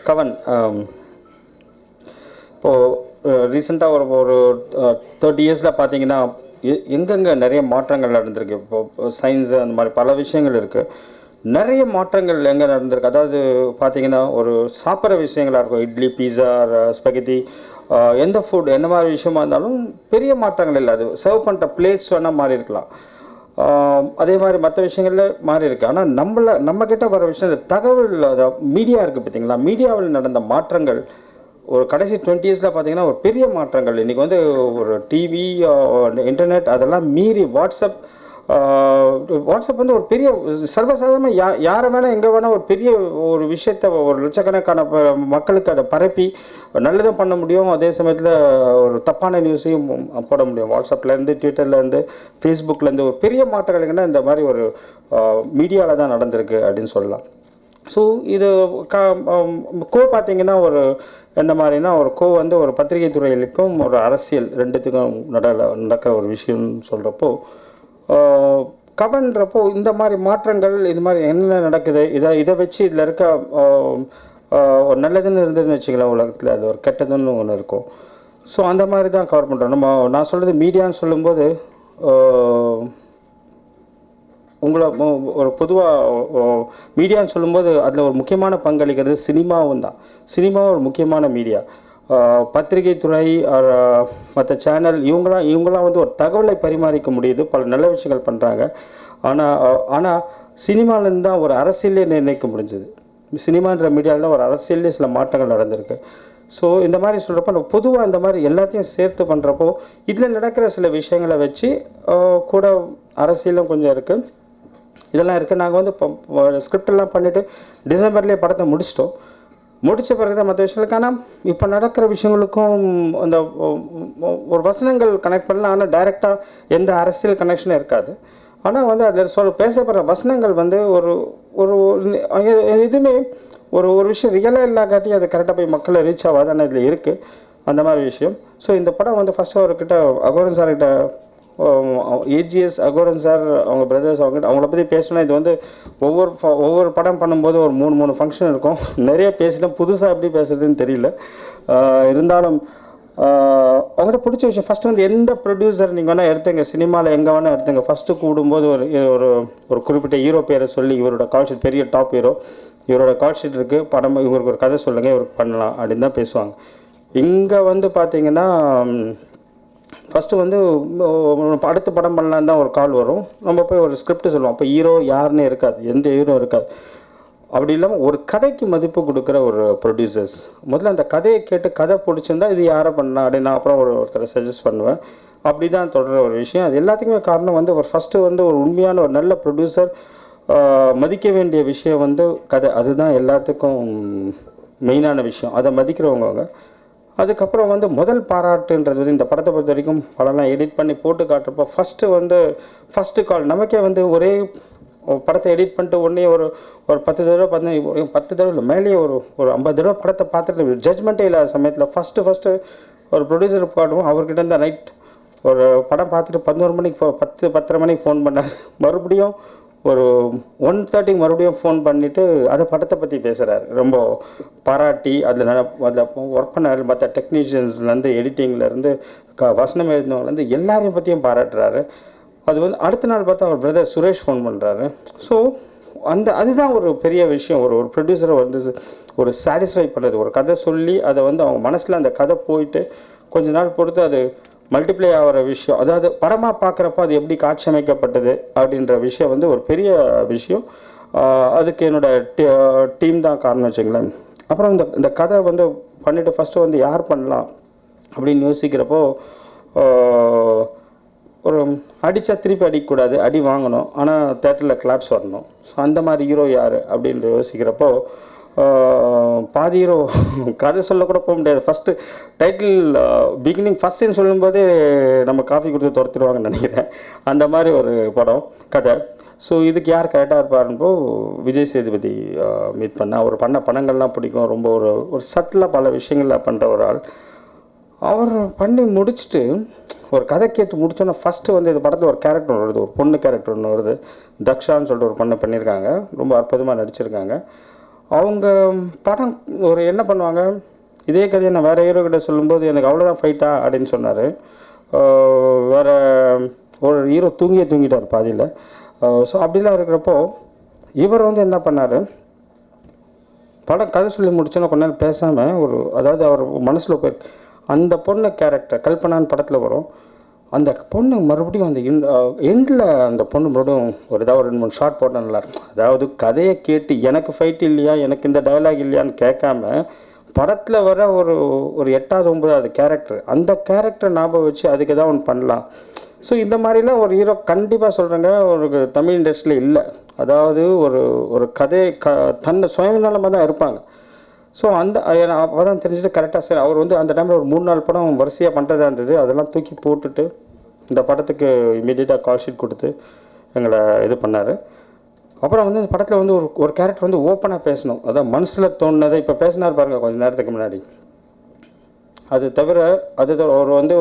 கவன் இப்போது ரீசெண்டாக ஒரு ஒரு 30 இயர்ஸில் பார்த்தீங்கன்னா எங்கெங்கே நிறைய மாற்றங்கள் நடந்திருக்கு. இப்போது சயின்ஸு அந்த மாதிரி பல விஷயங்கள் இருக்குது. நிறைய மாற்றங்கள் எங்கே நடந்திருக்கு. அதாவது பார்த்தீங்கன்னா ஒரு சாப்பிட்ற விஷயங்களாக இருக்கும், இட்லி, பீஸா, ஸ்பெகட்டி, எந்த ஃபுட் என்ன மாதிரி விஷயமா இருந்தாலும் பெரிய மாற்றங்கள் இல்லை. அது சர்வ் பண்ணுற பிளேட்ஸ் வேணால் மாறி இருக்கலாம். அதே மாதிரி மற்ற விஷயங்களில் மாறி இருக்குது. ஆனால் நம்மக்கிட்ட வர விஷயம் இந்த தகவல் மீடியா இருக்குது பார்த்தீங்களா, மீடியாவில் நடந்த மாற்றங்கள் ஒரு கடைசி 20 இயர்ஸில் பார்த்தீங்கன்னா ஒரு பெரிய மாற்றங்கள். இன்றைக்கி வந்து ஒரு டிவி, இன்டர்நெட் அதெல்லாம் மீறி வாட்ஸ்அப் வந்து ஒரு பெரிய சர்வசாதாரணமாக யாரை வேணால் எங்கே வேணால் ஒரு பெரிய ஒரு விஷயத்தை ஒரு லட்சக்கணக்கான மக்களுக்கு அதை பரப்பி நல்லதும் பண்ண முடியும். அதே சமயத்தில் ஒரு தப்பான நியூஸையும் போட முடியும். வாட்ஸ்அப்லேருந்து, ட்விட்டர்லேருந்து, ஃபேஸ்புக்லேருந்து ஒரு பெரிய மாற்றங்கள்னா இந்த மாதிரி ஒரு மீடியாவில் தான் நடந்திருக்கு அப்படின்னு சொல்லலாம். ஸோ இது பார்த்தீங்கன்னா ஒரு என்ன மாதிரினா ஒரு வந்து ஒரு பத்திரிகை துறையிலுக்கும் ஒரு அரசியல் ரெண்டுத்துக்கும் நடக்கிற ஒரு விஷயம்னு சொல்கிறப்போ கவன்றப்போ இந்த மாதிரி மாற்றங்கள் இது மாதிரி என்ன நடக்குது, இதை வச்சு இதில் இருக்க ஒரு நல்லதுன்னு இருந்ததுன்னு வச்சுக்கலாம் உலகத்தில், அது ஒரு கெட்டதுன்னு ஒன்று இருக்கும். ஸோ அந்த மாதிரி தான் கவர் பண்ணுறோம். நான் சொல்கிறது மீடியான்னு சொல்லும்போது உங்களை ஒரு பொதுவாக மீடியான்னு சொல்லும்போது அதில் ஒரு முக்கியமான பங்களிக்கிறது சினிமாவும் தான். சினிமாவும் ஒரு முக்கியமான மீடியா. பத்திரிகை துறை, மற்ற சேனல் இவங்களாம் வந்து ஒரு தகவலை பரிமாறிக்க முடியுது, பல நல்ல விஷயங்கள் பண்ணுறாங்க. ஆனால் சினிமாவிலேருந்து தான் ஒரு அரசியலே நிர்ணயிக்க முடிஞ்சது. சினிமான்ற மீடியாவில் தான் ஒரு அரசியலே சில மாற்றங்கள் நடந்திருக்கு. ஸோ இந்த மாதிரி சொல்கிறப்போ நம்ம பொதுவாக இந்த மாதிரி எல்லாத்தையும் சேர்த்து பண்ணுறப்போ இதில் நடக்கிற சில விஷயங்களை வச்சு கூட அரசியலும் கொஞ்சம் இருக்குது, இதெல்லாம் இருக்குது. நாங்கள் வந்து இப்போ ஸ்கிரிப்டெல்லாம் பண்ணிவிட்டு டிசம்பர்லேயே படத்தை முடித்த பிறகு தான் மற்ற விஷயங்களுக்கான இப்போ நடக்கிற விஷயங்களுக்கும் அந்த ஒரு வசனங்கள் கனெக்ட் பண்ணலாம். ஆனால் டைரெக்டாக எந்த அரசியல் கனெக்ஷனும் இருக்காது. ஆனால் வந்து அதில் பேசப்படுற வசனங்கள் வந்து ஒரு ஒரு எதுவுமே ஒரு விஷயம் ரியலாக இல்லாக்காட்டி அது கரெக்டாக போய் மக்களை ரீச் ஆகாது. ஆனால் இதில் இருக்குது அந்த மாதிரி விஷயம். ஸோ இந்த படம் வந்து ஃபஸ்ட்டு அவர்கிட்ட அகோரன் சார்கிட்ட ஏஜிஎஸ் அகோரன் சார் அவங்க பிரதர்ஸ் அவங்கள பற்றி பேசணும். இது வந்து ஒவ்வொரு படம் பண்ணும்போது ஒரு 3 ஃபங்க்ஷன் இருக்கும். நிறைய பேசலாம், புதுசாக எப்படி பேசுறதுன்னு தெரியல. இருந்தாலும் அவங்கள்ட்ட பிடிச்ச விஷயம் ஃபஸ்ட்டு வந்து எந்த ப்ரொடியூசர் நீங்கள் வேணால் எடுத்துங்க, சினிமாவில் எங்கே வேணால் எடுத்துங்க. ஃபஸ்ட்டு கூடும்போது ஒரு குறிப்பிட்ட ஹீரோ பேரை சொல்லி இவரோட கால் ஷீட், பெரிய டாப் ஹீரோ, இவரோட கால் ஷீட் இருக்குது, படம் இவருக்கு ஒரு கதை சொல்லுங்கள், இவருக்கு பண்ணலாம் அப்படின்னு தான் பேசுவாங்க. இங்கே வந்து பார்த்தீங்கன்னா ஃபஸ்ட்டு வந்து அடுத்த படம் பண்ணலான்னு தான் ஒரு கால் வரும். நம்ம போய் ஒரு ஸ்கிரிப்ட் சொல்லுவோம். அப்போ ஹீரோ யாருன்னே இருக்காது, எந்த ஹீரோ இருக்காது. அப்படி இல்லாமல் ஒரு கதைக்கு மதிப்பு கொடுக்குற ஒரு ப்ரொடியூசர்ஸ் முதல்ல அந்த கதையை கேட்டு கதை பிடிச்சிருந்தா இது யாரை பண்ணலாம் அப்படின்னு நான் அப்புறம் ஒருத்தரை சஜஸ்ட் பண்ணுவேன். அப்படி தான் தொடர ஒரு விஷயம். அது எல்லாத்துக்குமே காரணம் வந்து ஒரு ஃபஸ்ட்டு வந்து ஒரு உண்மையான ஒரு நல்ல ப்ரொடியூசர் மதிக்க வேண்டிய விஷயம் வந்து கதை. அதுதான் எல்லாத்துக்கும் மெயினான விஷயம். அதை மதிக்கிறவங்க. அதுக்கப்புறம் வந்து முதல் பாராட்டுன்றது வந்து இந்த படத்தை பொறுத்த வரைக்கும் படம்லாம் எடிட் பண்ணி போட்டு காட்டுறப்போ ஃபஸ்ட்டு கால் நமக்கே வந்து ஒரே படத்தை எடிட் பண்ணிட்டு உடனே ஒரு 10 தடவை 10 தடவை இல்லை, மேலேயே ஒரு 50 தடவை படத்தை பார்த்துட்டு ஜட்ஜ்மெண்ட்டே இல்லாத சமயத்தில் ஃபஸ்ட்டு ஒரு ப்ரொடியூசர் காட்டுவோம். அவர்கிட்ட இருந்தால் நைட் ஒரு படம் பார்த்துட்டு 11 மணிக்கு 10:30 மணிக்கு ஃபோன் பண்ணார். மறுபடியும் ஒரு 1:30 மறுபடியும் ஃபோன் பண்ணிவிட்டு அதை படத்தை பற்றி பேசுகிறார். ரொம்ப பாராட்டி அதில் ஒர்க் பண்ணார். மற்ற டெக்னீஷியன்ஸ்லேருந்து, எடிட்டிங்லேருந்து, வசனம் எழுதினவங்கலேருந்து எல்லாரையும் பற்றியும் பாராட்டுறாரு. அது வந்து அடுத்த நாள் பார்த்தா அவர் பிரதர் சுரேஷ் ஃபோன் பண்ணுறாரு. ஸோ அதுதான் ஒரு பெரிய விஷயம். ஒரு ப்ரொடியூசரை வந்து ஒரு சாட்டிஸ்ஃபை பண்ணுறது, ஒரு கதை சொல்லி அதை வந்து அவங்க மனசில் அந்த கதை போயிட்டு கொஞ்ச நாள் பொறுத்து அது மல்டிப்ளை ஆகிற விஷயம். அதாவது படமாக பார்க்குறப்போ அது எப்படி காட்சி அமைக்கப்பட்டது அப்படின்ற விஷயம் வந்து ஒரு பெரிய விஷயம். அதுக்கு என்னோடய டீம் தான் காரணம் வச்சுங்களேன். அப்புறம் இந்த கதை வந்து பண்ணிவிட்டு ஃபஸ்ட்டு வந்து யார் பண்ணலாம் அப்படின்னு யோசிக்கிறப்போ ஒரு அடித்தா திருப்பி அடிக்கக்கூடாது, அடி வாங்கணும், ஆனால் தேட்டரில் கிளாப்ஸ் வரணும். ஸோ அந்த மாதிரி ஹீரோ யார் அப்படின்ற யோசிக்கிறப்போ பாதி ஹீரோ கதை சொல்லக்கூட போக முடியாது. First title beginning first scene சொல்லும்போதே நம்ம காஃபி கொடுத்து துரத்துடுவாங்கன்னு நினைக்கிறேன். அந்த மாதிரி ஒரு படம் கதை. ஸோ இதுக்கு யார் கரெக்டாக இருப்பாருன்றப்போ விஜய் சேதுபதி மீட் பண்ண. அவர் பண்ண படங்கள்லாம் பிடிக்கும். ரொம்ப ஒரு சட்டிலாக பல விஷயங்களில் பண்ணுற ஒரு ஆள். அவர் பண்ணி முடிச்சுட்டு ஒரு கதை கேட்டு முடிச்சோன்னா ஃபஸ்ட்டு வந்து இந்த படத்தில் ஒரு கேரக்டர் வருது, ஒரு பொண்ணு கேரக்டர் ஒன்று வருது. தக்ஷான்னு சொல்லிட்டு ஒரு பொண்ணை பண்ணியிருக்காங்க. ரொம்ப அற்புதமாக நடிச்சிருக்காங்க. அவங்க படம் ஒரு என்ன பண்ணுவாங்க, இதே கதையை நான் வேறு ஹீரோ கிட்ட சொல்லும்போது எனக்கு அவ்வளோதான் ஃபைட்டா அப்படின்னு சொன்னார். வேறு ஒரு ஹீரோ தூங்கிட்டார் பாதியில். ஸோ அப்படிலாம் இருக்கிறப்போ இவர் வந்து என்ன பண்ணார், படம் கதை சொல்லி முடிச்சோன்னா கொஞ்ச நேரம் பேசாமல் அதாவது அவர் மனசில் போய் அந்த பொண்ணு கேரக்டர் கல்பனான்னு படத்தில் வரும், அந்த பொண்ணு மறுபடியும் அந்த எண்டில் அந்த பொண்ணு மறுபடியும் ஏதாவது 2-3 ஷார்ட் போட்டால் நல்லாயிருக்கும். அதாவது கதையை கேட்டு எனக்கு ஃபைட் இல்லையா, எனக்கு இந்த டயலாக் இல்லையான்னு கேட்காம படத்தில் வர ஒரு 8வது 9வது கேரக்டர், அந்த கேரக்டரை ஞாபகம் வச்சு அதுக்கு ஏதாவது ஒன்று பண்ணலாம். ஸோ இந்த மாதிரிலாம் ஒரு ஹீரோ கண்டிப்பாக சொல்கிறேங்க ஒரு தமிழ் இண்டஸ்ட்ரியில் இல்லை. அதாவது ஒரு கதை தன்னை சுயநலமாக தான் இருப்பாங்க. ஸோ அப்போ தான் தெரிஞ்சது கரெக்டாக. சார் அவர் வந்து அந்த டைமில் ஒரு 3-4 படம் வரிசையாக பண்ணுறதா இருந்தது, அதெல்லாம் தூக்கி போட்டுட்டு இந்த படத்துக்கு இமீடியட்டாக கால் ஷீட் கொடுத்து எங்களை இது பண்ணார். அப்புறம் வந்து இந்த படத்தில் வந்து ஒரு கேரக்டர் வந்து ஓப்பனாக பேசணும், அதான் மனசில் தோணுனதை இப்போ பேசினார் பாருங்கள் கொஞ்சம் நேரத்துக்கு முன்னாடி. அது தவிர அவர் வந்து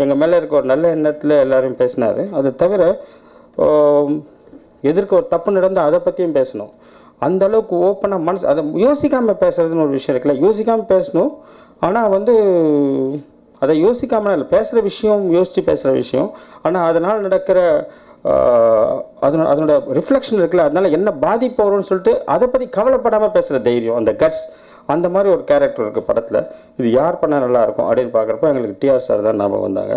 எங்கள் மேலே இருக்க ஒரு நல்ல எண்ணத்தில் எல்லோரும் பேசினார். அது தவிர எதிர்க்க ஒரு தப்பு நடந்தால் அதை பற்றியும் பேசணும். அந்த அளவுக்கு ஓப்பனாக மனசு அதை யோசிக்காமல் பேசுறதுன்னு ஒரு விஷயம் இருக்குல்ல, யோசிக்காமல் பேசணும். ஆனால் வந்து அதை யோசிக்காமல் இல்லை, பேசுகிற விஷயம் யோசித்து பேசுகிற விஷயம். ஆனால் அதனால் நடக்கிற அதனோட ரிஃப்ளெக்ஷன் இருக்குல்ல, அதனால் என்ன பாதிப்பு வரும்னு சொல்லிட்டு அதை பற்றி கவலைப்படாமல் பேசுகிற தைரியம், அந்த கட்ஸ், அந்த மாதிரி ஒரு கேரக்டர் இருக்குது படத்தில். இது யார் பண்ணால் நல்லாயிருக்கும் அப்படின்னு பார்க்குறப்ப எங்களுக்கு டிஆர் சார் தான் ஞாபகம் வந்தாங்க.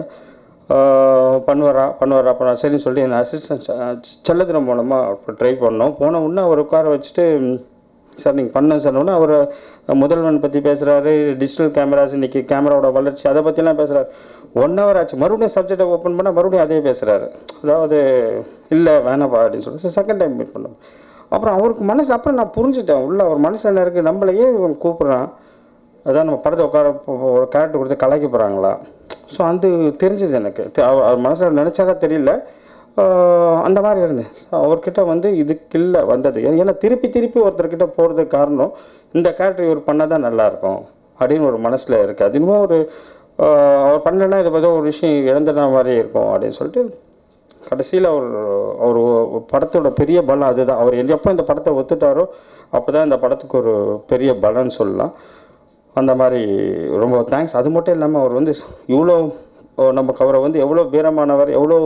பண்ணுவாரா சரின்னு சொல்லி என் அசிஸ்டன்ட் செல்லத்தினம் மூலமாக ட்ரை பண்ணோம். போன உடனே அவர் உட்கார வச்சுட்டு சார் நீங்கள் பண்ண சொன்னோன்னே அவர் முதல்வன் பற்றி பேசுகிறாரு, டிஜிட்டல் கேமராஸ், இன்றைக்கி கேமராவோட வளர்ச்சி அதை பற்றிலாம் பேசுகிறாரு. 1 hour ஆச்சு, மறுபடியும் சப்ஜெக்டை ஓப்பன் பண்ணால் மறுபடியும் அதே பேசுகிறாரு. அதாவது இல்லை வேணாப்பா அப்படின்னு சொல்லி செகண்ட் டைம் மீட் பண்ணோம். அப்புறம் அவருக்கு மனசு, அப்புறம் நான் புரிஞ்சுட்டேன் உள்ள அவர் மனசு என்ன இருக்குது, நம்மளையே இவன் கூப்பிட்றான், அதான் நம்ம படத்தை உட்கார ஒரு கேரக்டர் கொடுத்து கலாய்க்க போகிறாங்களா. ஸோ அது தெரிஞ்சது எனக்கு, அவர் மனசில் நினச்சாக்கா தெரியல, அந்த மாதிரி இருந்தேன். அவர்கிட்ட வந்து இதுக்கு இல்லை வந்தது, ஏன்னா திருப்பி ஒருத்தர்கிட்ட போகிறதுக்கு காரணம் இந்த கேரக்டர் இவர் பண்ணால் தான் நல்லாயிருக்கும் அப்படின்னு ஒரு மனசில் இருக்குது. அது இன்னும் அவர் பண்ணலைன்னா இதை பற்றி ஒரு விஷயம் இழந்துன மாதிரி இருக்கும் அப்படின்னு சொல்லிட்டு கடைசியில் அவர் படத்தோட பெரிய பலம் அதுதான். அவர் எப்போ இந்த படத்தை ஒத்துட்டாரோ அப்போ தான் இந்த படத்துக்கு ஒரு பெரிய பலன்னு சொல்லலாம். அந்த மாதிரி ரொம்ப தேங்க்ஸ். அது மட்டும் இல்லாமல் அவர் வந்து இவ்வளோ நமக்கு அவரை வந்து எவ்வளோ வீரமானவர், எவ்வளோ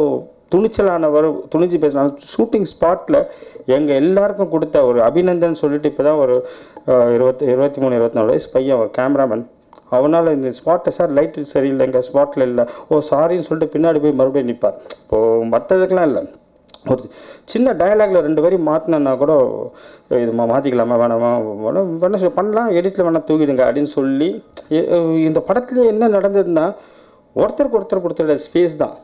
துணிச்சலானவர், துணிஞ்சு பேசினாலும் ஷூட்டிங் ஸ்பாட்டில் எங்கள் எல்லாருக்கும் கொடுத்த ஒரு அபிநந்தன் சொல்லிட்டு இப்போ தான் ஒரு 23-24 வயசு பையன், ஒரு கேமராமேன், அவனால் இந்த ஸ்பாட்டை சார் லைட்டு சரியில்லை எங்கள் ஸ்பாட்டில் இல்லை, சாரின்னு சொல்லிட்டு பின்னாடி போய் மறுபடியும் நிற்பார். இப்போது மற்றதுக்கெலாம் இல்லை, ஒரு சின்ன டயலாகில் 2 வரி மாற்றினா கூட இது மாற்றிக்கலாமா வேணாமா பண்ணலாம், எடிட்டில் வேணால் தூக்கிடுங்க அப்படின்னு சொல்லி. இந்த படத்துலேயே என்ன நடந்ததுன்னா ஒருத்தருக்கு ஒருத்தர் கொடுத்துட ஸ்பேஸ் தான்.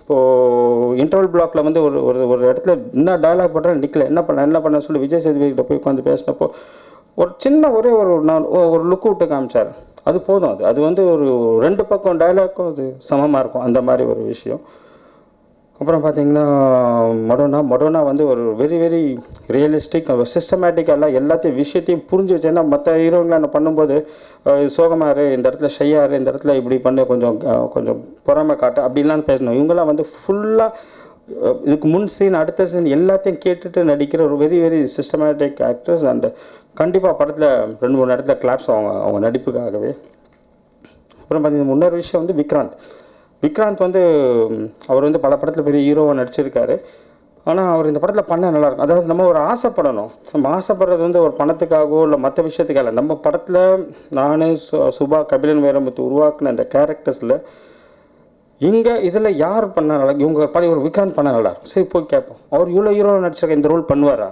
இப்போது இன்டர்வல் பிளாக்கில் வந்து ஒரு இடத்துல என்ன டயலாக் பண்ணுறேன் நிற்கல, என்ன பண்ண சொல்லி விஜய் சேதுபதிக்கிட்ட போய் உட்காந்து பேசினப்போ ஒரு சின்ன நான் ஒரு லுக்கு விட்டு காமிச்சார், அது போதும். அது வந்து ஒரு 2 பக்கம் டயலாக்கும் அது சமமாக இருக்கும், அந்த மாதிரி ஒரு விஷயம். அப்புறம் பார்த்தீங்கன்னா மடோனா வந்து ஒரு வெரி வெரி ரியலிஸ்டிக், சிஸ்டமேட்டிக்காக எல்லாத்தையும் விஷயத்தையும் புரிஞ்சு வச்சு. ஏன்னா மற்ற ஹீரோங்களை என்ன பண்ணும்போது சோகமாரு, இந்த இடத்துல ஷையாரு, இந்த இடத்துல இப்படி பண்ணு, கொஞ்சம் பொறாமை காட்டு அப்படின்லாம் பேசணும். இவங்கெல்லாம் வந்து ஃபுல்லாக இதுக்கு முன் சீன் அடுத்த சீன் எல்லாத்தையும் கேட்டுட்டு நடிக்கிற ஒரு very very systematic actors. And கண்டிப்பாக படத்தில் 2-3 இடத்துல கிளாப்ஸ் அவங்க நடிப்புக்காகவே. அப்புறம் பார்த்தீங்கன்னா இன்னொரு விஷயம் வந்து விக்ராந்த் வந்து அவர் வந்து பல படத்தில் பெரிய ஹீரோவாக நடிச்சிருக்காரு. ஆனால் அவர் இந்த படத்தில் பண்ண நல்லாயிருக்கும். அதாவது நம்ம ஒரு ஆசைப்படணும், நம்ம ஆசைப்படுறது வந்து ஒரு பணத்துக்காகவோ இல்லை மற்ற விஷயத்துக்காக இல்லை. நம்ம படத்தில் நான் சுபா கபிலன் வைரமுத்து உருவாக்குன அந்த கேரக்டர்ஸில் இங்கே இதில் யார் பண்ண நல்லா, இவங்க படி ஒரு விக்ராந்த் பண்ண நல்லாயிருக்கும். சரி போய் கேட்போம், அவர் இவ்வளோ ஹீரோ நடிச்சிருக்க, இந்த ரோல் பண்ணுவாரா,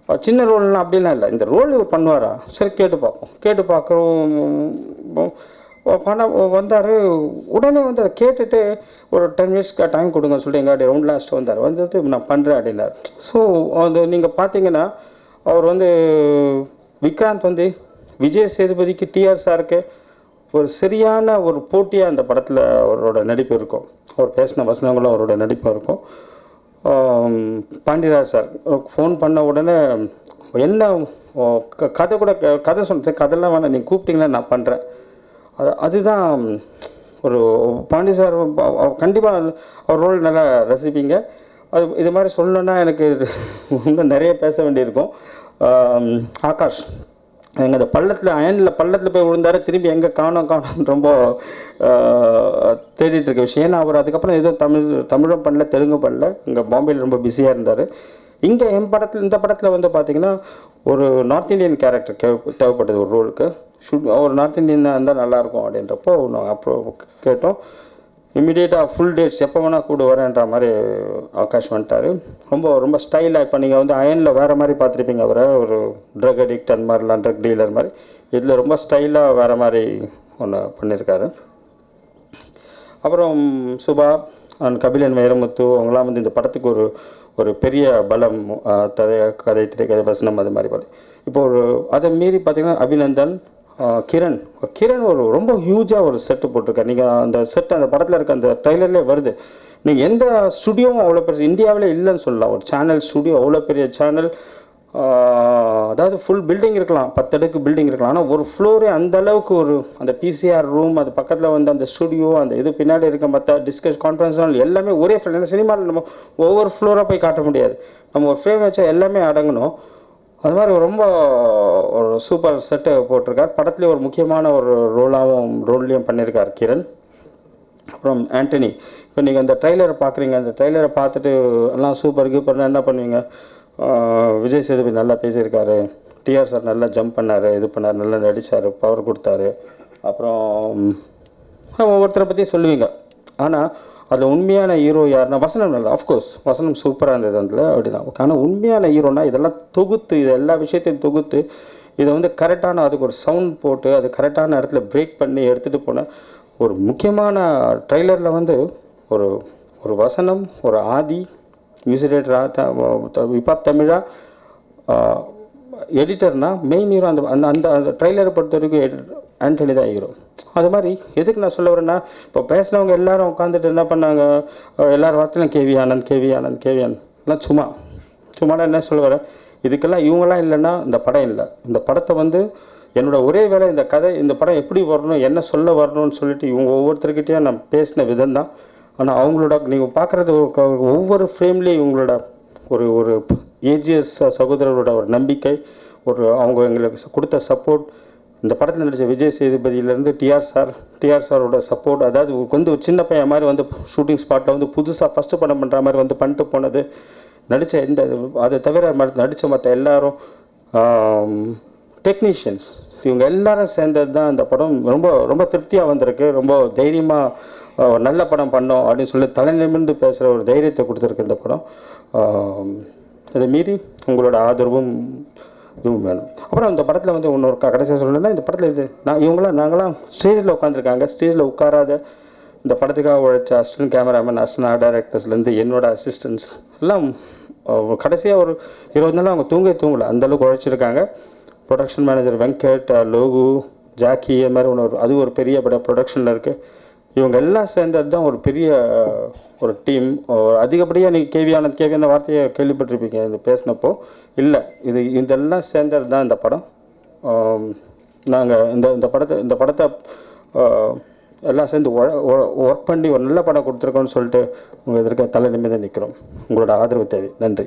சின்ன ரோல்லாம் அப்படிலாம் இல்லை, இந்த ரோல் இவர் பண்ணுவாரா, சரி கேட்டு பார்க்குறோம். பணம் வந்தார், உடனே வந்து அதை கேட்டுட்டு ஒரு 10 minutes டைம் கொடுங்கன்னு சொல்லிட்டு எங்கள் ரவுண்ட் லாஸ்ட்டு வந்துட்டு நான் பண்ணுறேன் அப்படின்னார். ஸோ அது நீங்கள் பார்த்தீங்கன்னா அவர் வந்து விக்ராந்த் வந்து விஜய் சேதுபதிக்கு டிஆர் சாருக்கு ஒரு சரியான ஒரு போட்டியாக அந்த படத்தில் அவரோட நடிப்பு இருக்கும். அவர் பேசின வசனங்களும் அவரோட நடிப்பு இருக்கும். பாண்டியராஜ் சார் ஃபோன் பண்ண உடனே என்ன கதை சொன்ன, கதைலாம் வேணாம், நீங்கள் கூப்பிட்டீங்கன்னா நான் பண்ணுறேன். அதுதான் ஒரு பாண்டி சார் கண்டிப்பாக அவர் ரோல் நல்லா ரசிப்பீங்க. இது மாதிரி சொல்லணுன்னா எனக்கு இன்னும் நிறைய பேச வேண்டியிருக்கும். ஆகாஷ் எங்கள் அந்த பள்ளத்தில் போய் விழுந்தாரு, திரும்பி எங்கே காணோம்னு ரொம்ப தேடிட்டு இருக்க விஷயம். ஏன்னா அவர் அதுக்கப்புறம் எதுவும் தமிழும் பண்ணல, தெலுங்கும் பண்ணல, இங்கே பாம்பேயில் ரொம்ப பிஸியாக இருந்தார். இங்கே இந்த படத்தில் வந்து பார்த்தீங்கன்னா ஒரு நார்த் இந்தியன் கேரக்டர் தேவைப்பட்டது ஒரு ரோலுக்கு. ஒரு நார்த் இந்தியன் இருந்தால் நல்லாயிருக்கும் அப்படின்றப்போ நாங்கள் அப்புறம் கேட்டோம். இம்மிடியேட்டாக ஃபுல் டேட்ஸ் எப்போ வேணால் கூட வரேன்ற மாதிரி ஆகாஷ் வந்துட்டார். ரொம்ப ஸ்டைலாக இப்போ நீங்கள் வந்து அயனில் வேறு மாதிரி பார்த்துருப்பீங்க அவரை, ஒரு ட்ரக் அடிக்ட் அந்த மாதிரிலாம், ட்ரக் டீலர் மாதிரி. இதில் ரொம்ப ஸ்டைலாக வேறு மாதிரி ஒன்று பண்ணியிருக்காரு. அப்புறம் சுபா அண்ட் கபிலன் வைரமுத்து அவங்களாம் வந்து இந்த படத்துக்கு ஒரு பெரிய பலம், கதை திரைக்கதை வசனம் அது மாதிரி இப்போ அதை மீறி பார்த்திங்கன்னா அபிநந்தன், கிரண் ஒரு ரொம்ப ஹியூஜாக ஒரு செட்டு போட்டிருக்காரு. நீங்கள் அந்த செட் அந்த படத்தில் இருக்க அந்த ட்ரைலர்லேயே வருது. நீங்கள் எந்த ஸ்டுடியோவும் அவ்வளோ பெரிய இந்தியாவிலே இல்லைன்னு சொல்லலாம். ஒரு சேனல் ஸ்டுடியோ, அவ்வளோ பெரிய சேனல், அதாவது ஃபுல் பில்டிங் இருக்கலாம், 10 அடுக்கு பில்டிங் இருக்கலாம். ஆனால் ஒரு ஃப்ளோரே அந்த அளவுக்கு அந்த பிசிஆர் ரூம், அது பக்கத்தில் வந்து அந்த ஸ்டுடியோ, அந்த இது பின்னாடி இருக்க மற்ற கான்ஃபரன்ஸ் ஹால் எல்லாமே ஒரே ஃப்ளோர். ஏன்னா சினிமாவில் நம்ம ஒவ்வொரு ஃப்ளோராக போய் காட்ட முடியாது, நம்ம ஒரு ஃப்ரேம் வச்சா எல்லாமே அடங்கணும். அது மாதிரி ரொம்ப ஒரு சூப்பர் செட்டு போட்டிருக்கார். படத்துலேயே ஒரு முக்கியமான ஒரு ரோல்லையும் பண்ணியிருக்கார் கிரண். அப்புறம் ஆண்டனி, இப்போ நீங்கள் அந்த ட்ரைலரை பார்க்குறீங்க, அந்த ட்ரைலரை பார்த்துட்டு எல்லாம் சூப்பர் கீப்பர்னா என்ன பண்ணுவீங்க? விஜய் சேதுபதி நல்லா பேசியிருக்காரு, டிஆர் சார் நல்லா ஜம்ப் பண்ணார், இது பண்ணார், நல்லா நடித்தார், பவர் கொடுத்தாரு. அப்புறம் ஒவ்வொருத்தரை பற்றி சொல்லுவீங்க. ஆனால் அதில் உண்மையான ஹீரோ யாருன்னா வசனம் நல்லா, ஆஃப்கோர்ஸ் வசனம் சூப்பராக இருந்தது அதில், அப்படிதான். ஆனால் உண்மையான ஹீரோனா இதெல்லாம் தொகுத்து, இது எல்லா விஷயத்தையும் தொகுத்து இதை வந்து கரெக்டான அதுக்கு ஒரு சவுண்ட் போட்டு அது கரெக்டான இடத்துல பிரேக் பண்ணி எடுத்துகிட்டு போன ஒரு முக்கியமான ட்ரைலரில் வந்து ஒரு வசனம், ஒரு ஆதி, மியூசிக் டைரக்டர் விபாப் தமிழா, எடிட்டர்னா மெயின் ஹீரோ. அந்த ட்ரைலரை பொறுத்த வரைக்கும் ஆண்டனி தான் ஹீரோ. அது மாதிரி எதுக்கு நான் சொல்ல வரேன்னா, இப்போ பேசினவங்க எல்லாரும் உட்காந்துட்டு என்ன பண்ணாங்க, எல்லார் வார்த்தையிலும் கேவி ஆனந்த் எல்லாம் சும்மானா என்ன சொல்ல வரேன், இதுக்கெல்லாம் இவங்கெல்லாம் இல்லைன்னா இந்த படம் இல்லை. இந்த படத்தை வந்து என்னோட ஒரே வேலை இந்த கதை, இந்த படம் எப்படி வரணும், என்ன சொல்ல வரணும்னு சொல்லிட்டு இவங்க ஒவ்வொருத்தருக்கிட்டையும் நான் பேசின விதம் தான். ஆனால் அவங்களோட நீங்கள் பார்க்குறது ஒவ்வொரு ஃப்ரேம்லேயும் இவங்களோட ஒரு ஏஜிஎஸ் சகோதரரோட ஒரு நம்பிக்கை, அவங்க எங்களுக்கு கொடுத்த சப்போர்ட், இந்த படத்தில் நடித்த விஜய் சேதுபதியிலேருந்து டிஆர் சாரோட சப்போர்ட், அதாவது வந்து ஒரு சின்ன பையன் மாதிரி வந்து ஷூட்டிங் ஸ்பாட்டில் வந்து புதுசாக ஃபஸ்ட்டு படம் பண்ணுற மாதிரி வந்து பண்ணிட்டு போனது, நடித்த அதை தவிர நடித்த மற்ற எல்லாரும், டெக்னீஷியன்ஸ், இவங்க எல்லாரும் சேர்ந்தது தான் இந்த படம் ரொம்ப திருப்தியாக வந்திருக்கு. ரொம்ப தைரியமாக நல்ல படம் பண்ணோம் அப்படின்னு சொல்லி தலை நிமிர்ந்து பேசுகிற ஒரு தைரியத்தை கொடுத்துருக்கு இந்த படம். அதை மீறி உங்களோட ஆதரவும் இதுவும் வேணும். அப்புறம் இந்த படத்தில் வந்து இன்னொரு கடைசியாக சொல்லணும்னா, இந்த படத்தில் நாங்களாம் ஸ்டேஜில் உட்காந்துருக்காங்க, ஸ்டேஜில் உட்காராத இந்த படத்துக்காக உழைச்ச அசிஸ்டன்ட் கேமராமேன், அசிஸ்டன்ட் ஆர்ட் டைரக்டர்ஸ்லேருந்து என்னோட அசிஸ்டன்ஸ் எல்லாம் கடைசியாக ஒரு 20 நாள் அவங்க தூங்கலை, அந்தளவுக்கு உழைச்சிருக்காங்க. Production manager Venkat, Logu, Jackie, அது மாதிரி அது ஒரு பெரிய ப்ரொடக்ஷனில் இருக்குது. இவங்க எல்லாம் சேர்ந்தது தான் ஒரு பெரிய ஒரு டீம். அதிகப்படியாக நீங்கள் கேவி ஆனந்த் வார்த்தையை கேள்விப்பட்டிருப்பீங்க இது பேசினப்போ. இல்லை, இதெல்லாம் சேர்ந்தது தான் இந்த படம். நாங்கள் இந்த படத்தை எல்லாம் சேர்ந்து ஒர்க் பண்ணி ஒரு நல்ல படம் கொடுத்துருக்கோன்னு சொல்லிட்டு உங்கள் எதிர்க்க தலை நிமிர்ந்து நிற்கிறோம். உங்களோட ஆதரவு தேவை. நன்றி.